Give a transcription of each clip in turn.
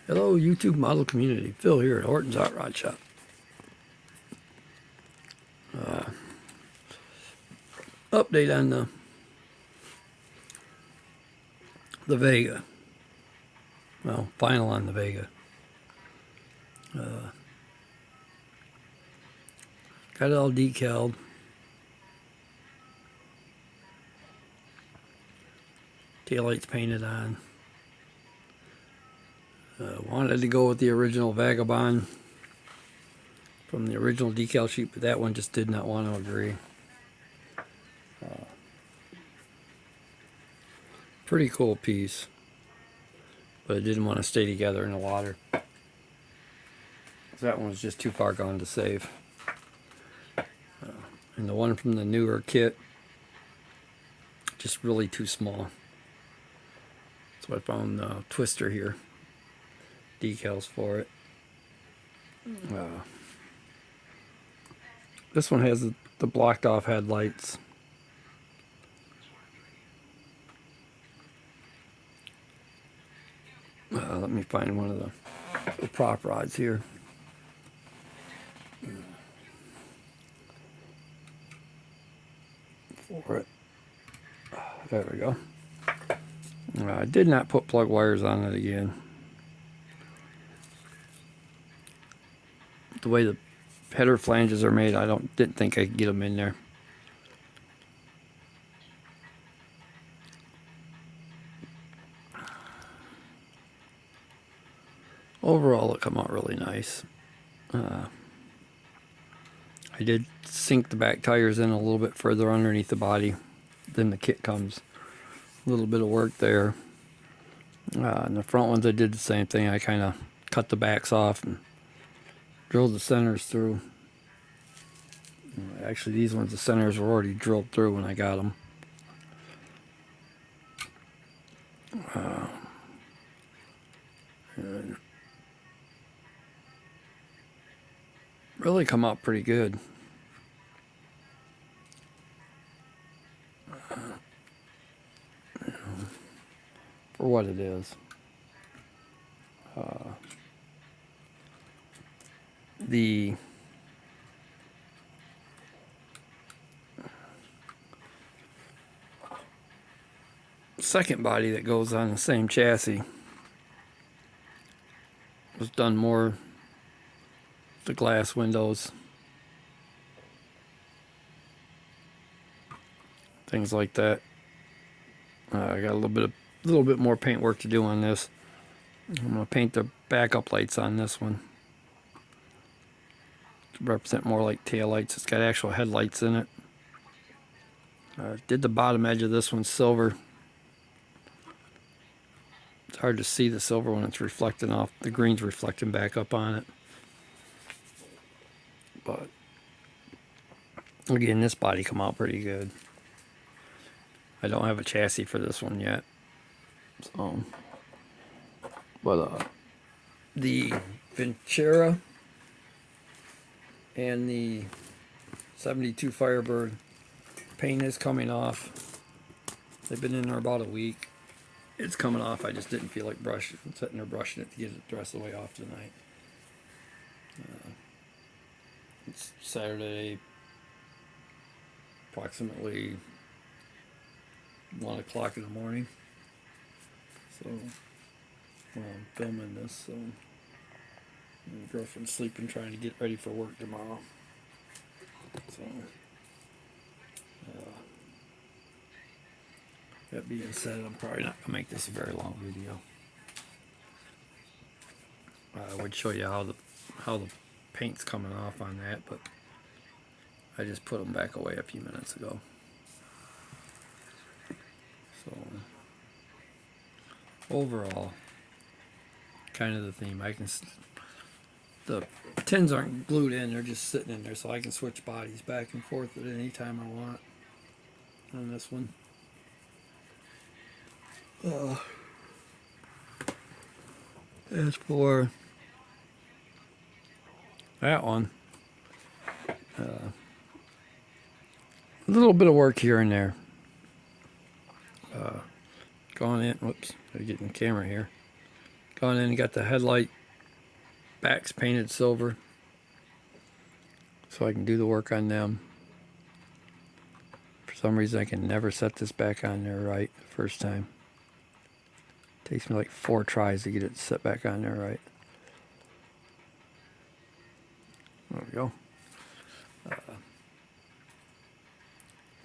Hello, YouTube model community. Phil here at Horton's Hot Rod Shop. Update on the Vega. Well, final on the Vega. Got it all decaled. Taillights painted on. Wanted to go with the original Vagabond from the original decal sheet, but that one just did not want to agree. Pretty cool piece, but it didn't want to stay together in the water. So that one was just too far gone to save. And the one from the newer kit, just really too small. So I found the twister here, decals for it. This one has the blocked off headlights. Let me find one of the prop rods here. For it. There we go. I did not put plug wires on it again. The way the header flanges are made, I didn't think I could get them in there. Overall, it'll come out really nice. I did sink the back tires in a little bit further underneath the body than the kit comes. A little bit of work there. And the front ones, I did the same thing. I kind of cut the backs off and drilled the centers through. Actually, these ones, the centers were already drilled through when I got them. And really come out pretty good. For what it is. The second body that goes on the same chassis was done more the glass windows, things like that. I got a little bit more paint work to do on this. I'm gonna paint the backup lights on this one to represent more like tail lights. It's got actual headlights in it. Did the bottom edge of this one silver. It's hard to see the silver when it's reflecting off. The green's reflecting back up on it. But again, this body come out pretty good. I don't have a chassis for this one yet. So, but the Ventura and the 72 Firebird paint is coming off. They've been in there about a week. It's coming off. I just didn't feel like sitting there brushing it to get it the rest of the way off tonight. It's Saturday, approximately 1 o'clock in the morning. So, well, I'm filming this, so my girlfriend's sleeping, trying to get ready for work tomorrow. So, that being said, I'm probably not gonna make this a very long video. I would show you how the paint's coming off on that, but I just put them back away a few minutes ago. So overall, kind of the theme. The tins aren't glued in; they're just sitting in there, so I can switch bodies back and forth at any time I want on this one. As for that one, a little bit of work here and there. Going in, whoops, gotta get in the camera here. Gone in and got the headlight backs painted silver so I can do the work on them. For some reason I can never set this back on there right the first time. Takes me like 4 tries to get it set back on there right. There we go.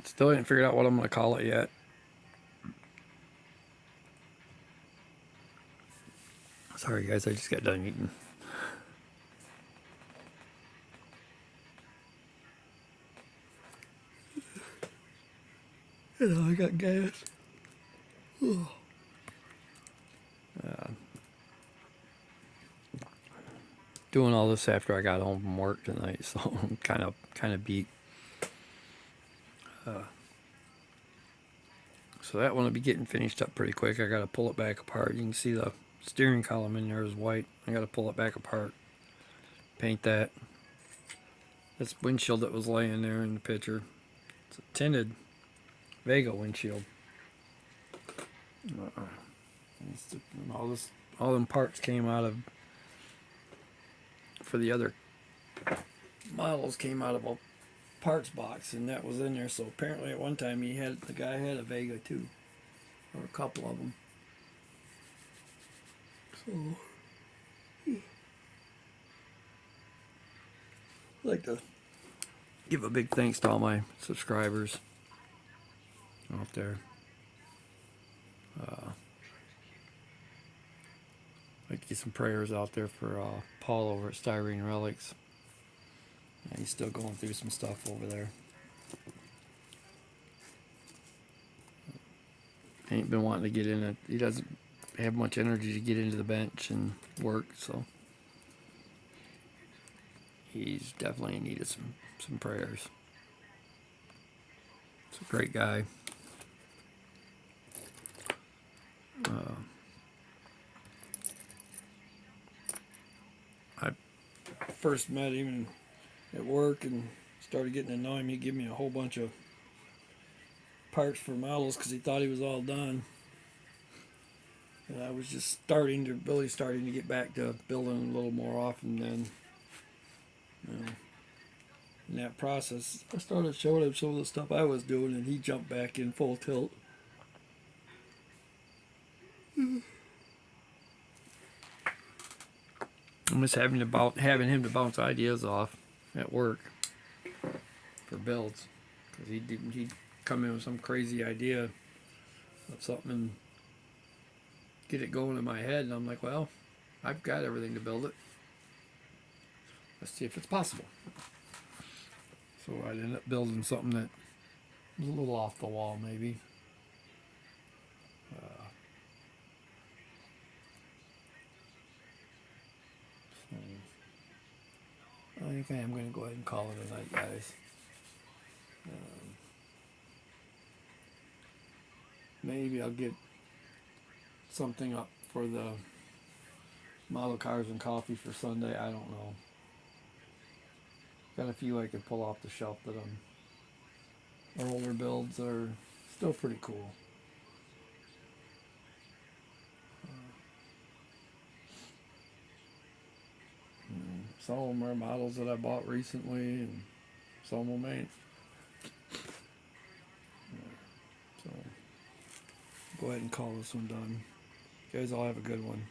Still ain't figured out what I'm going to call it yet. Sorry guys, I just got done eating. I got gas. Doing all this after I got home from work tonight, so I'm kind of beat. So that one will be getting finished up pretty quick. I got to pull it back apart. You can see the steering column in there is white. I got to pull it back apart, paint that. This windshield that was laying there in the picture, it's a tinted Vega windshield. All them parts came out of, for the other models, came out of a parts box, and that was in there. So apparently at one time the guy had a Vega too, or a couple of them. So I'd like to give a big thanks to all my subscribers out there. I'd like to get some prayers out there for Paul over at Styrene Relics. Yeah, he's still going through some stuff over there. Ain't been wanting to get in it. He doesn't have much energy to get into the bench and work, so he's definitely needed some prayers. He's a great guy. I first met him at work and started getting to know him. He gave me a whole bunch of parts for models because he thought he was all done. And I was just starting to get back to building a little more often. Then, in that process, I started showing him some of the stuff I was doing, and he jumped back in full tilt. I miss having him to bounce ideas off at work for builds, because he'd come in with some crazy idea of something and get it going in my head, and I'm like, well, I've got everything to build it. Let's see if it's possible. So I'd end up building something that was a little off the wall, maybe. I think I am going to go ahead and call it a night, guys. Maybe I'll get something up for the model cars and coffee for Sunday. I don't know. Got a few I could pull off the shelf that are older builds that are still pretty cool. Some of them are models that I bought recently, and some of them ain't. So, go ahead and call this one done. You guys all have a good one.